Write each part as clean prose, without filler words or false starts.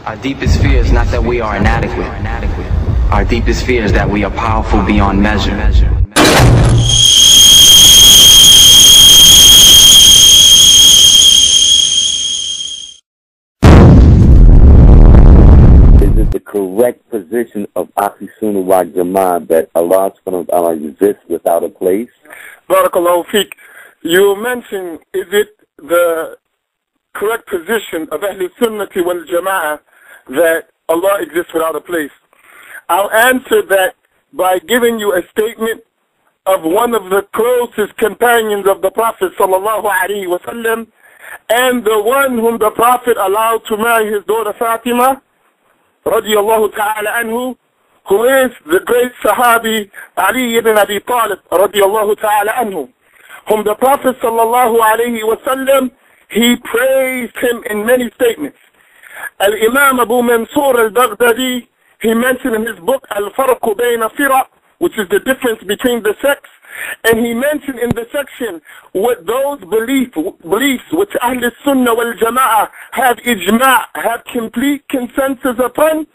Our deepest fear is not that we are inadequate. Our deepest fear is that we are powerful beyond measure. Is it the correct position of Ahlus Sunnah wal Jama'ah that Allah subhanahu wa ta'ala exists without a place? Barakallahu feek. You mentioned, is it the correct position of Ahlus Sunnah wal Jama'ah that Allah exists without a place? I'll answer that by giving you a statement of one of the closest companions of the Prophet sallallahu alaihi wasallam, and the one whom the Prophet allowed to marry his daughter Fatima, Radhiallahu ta'ala Anhu, who is the great Sahabi Ali ibn Abi Talib, Radhiallahu ta'ala Anhu, whom the Prophet sallallahu alaihi wasallam, he praised him in many statements. Al-Imam Abu Mansur al-Baghdadi, he mentioned in his book al-Furqu baynal-Firaq, which is the difference between the sects, and he mentioned in the section what those beliefs which Ahlus Sunnah wal Jama'ah have ijma', have complete consensus upon.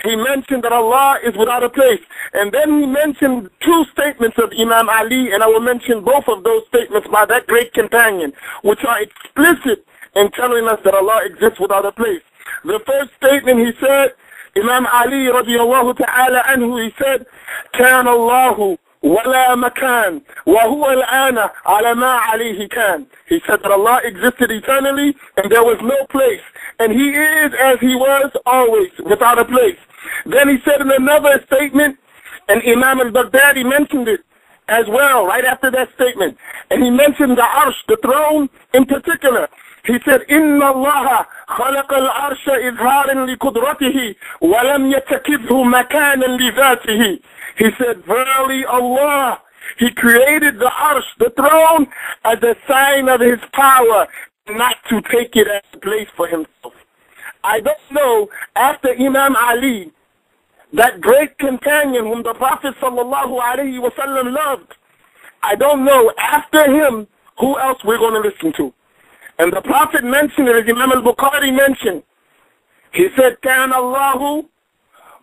He mentioned that Allah is without a place. And then he mentioned two statements of Imam Ali, and I will mention both of those statements by that great companion, which are explicit in telling us that Allah exists without a place. The first statement he said, Imam Ali Radhiallahu ta'ala Anhu, he said, كان الله ولا مكان وهو الآن على ما عليه كان. He said that Allah existed eternally and there was no place, and He is as He was always, without a place. Then he said in another statement, and Imam al-Baghdadi mentioned it as well right after that statement, and he mentioned the arsh, the throne in particular. He said, إِنَّ اللَّهَ خَلَقَ الْعَرْشَ إِظْهَارًا لِقُدْرَتِهِ وَلَمْ يَتَّكِذْهُ مَكَانًا لِذَاتِهِ. He said, verily Allah, He created the arsh, the throne, as a sign of His power, not to take it as a place for Himself. I don't know, after Imam Ali, that great companion whom the Prophet sallallahu alaihi wasallam loved, I don't know, after him, who else we're going to listen to. And the Prophet mentioned it, as Imam al-Bukhari mentioned. He said, كَانَ اللَّهُ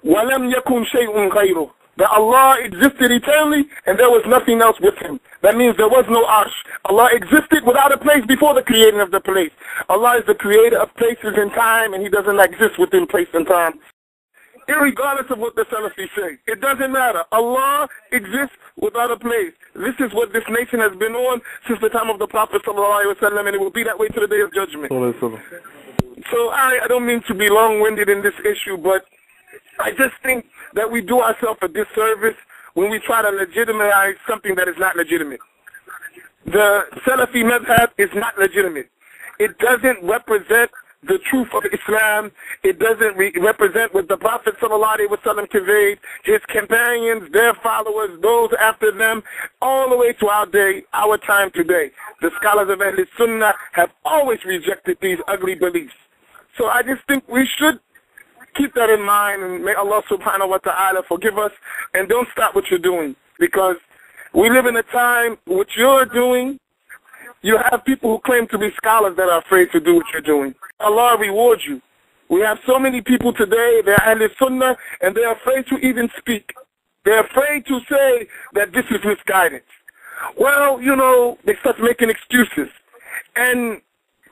وَلَمْ يَكُنْ شَيْءٌ غَيْرُهُ. That Allah existed eternally and there was nothing else with Him. That means there was no arsh. Allah existed without a place before the creating of the place. Allah is the creator of places and time, and He doesn't exist within place and time. Irregardless of what the Salafi say, it doesn't matter. Allah exists without a place. This is what this nation has been on since the time of the Prophet ﷺ, and it will be that way to the Day of Judgment. So I don't mean to be long-winded in this issue, but I just think that we do ourselves a disservice when we try to legitimize something that is not legitimate. The Salafi madhab is not legitimate. It doesn't represent the truth of Islam. It doesn't represent what the Prophet ﷺ conveyed, his companions, their followers, those after them, all the way to our day, our time today. The scholars of Ahlus Sunnah have always rejected these ugly beliefs. So I just think we should keep that in mind, and may Allah subhanahu wa ta'ala forgive us, and don't stop what you're doing, because we live in a time, what you're doing, you have people who claim to be scholars that are afraid to do what you're doing. Allah rewards you. We have so many people today, they're Ahlus Sunnah, and they're afraid to even speak. They're afraid to say that this is misguidance. Well, you know, they start making excuses. And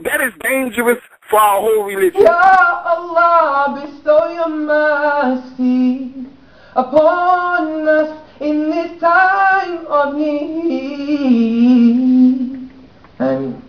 that is dangerous for our whole religion. Ya Allah, bestow your mercy upon us in this time of need. Amen.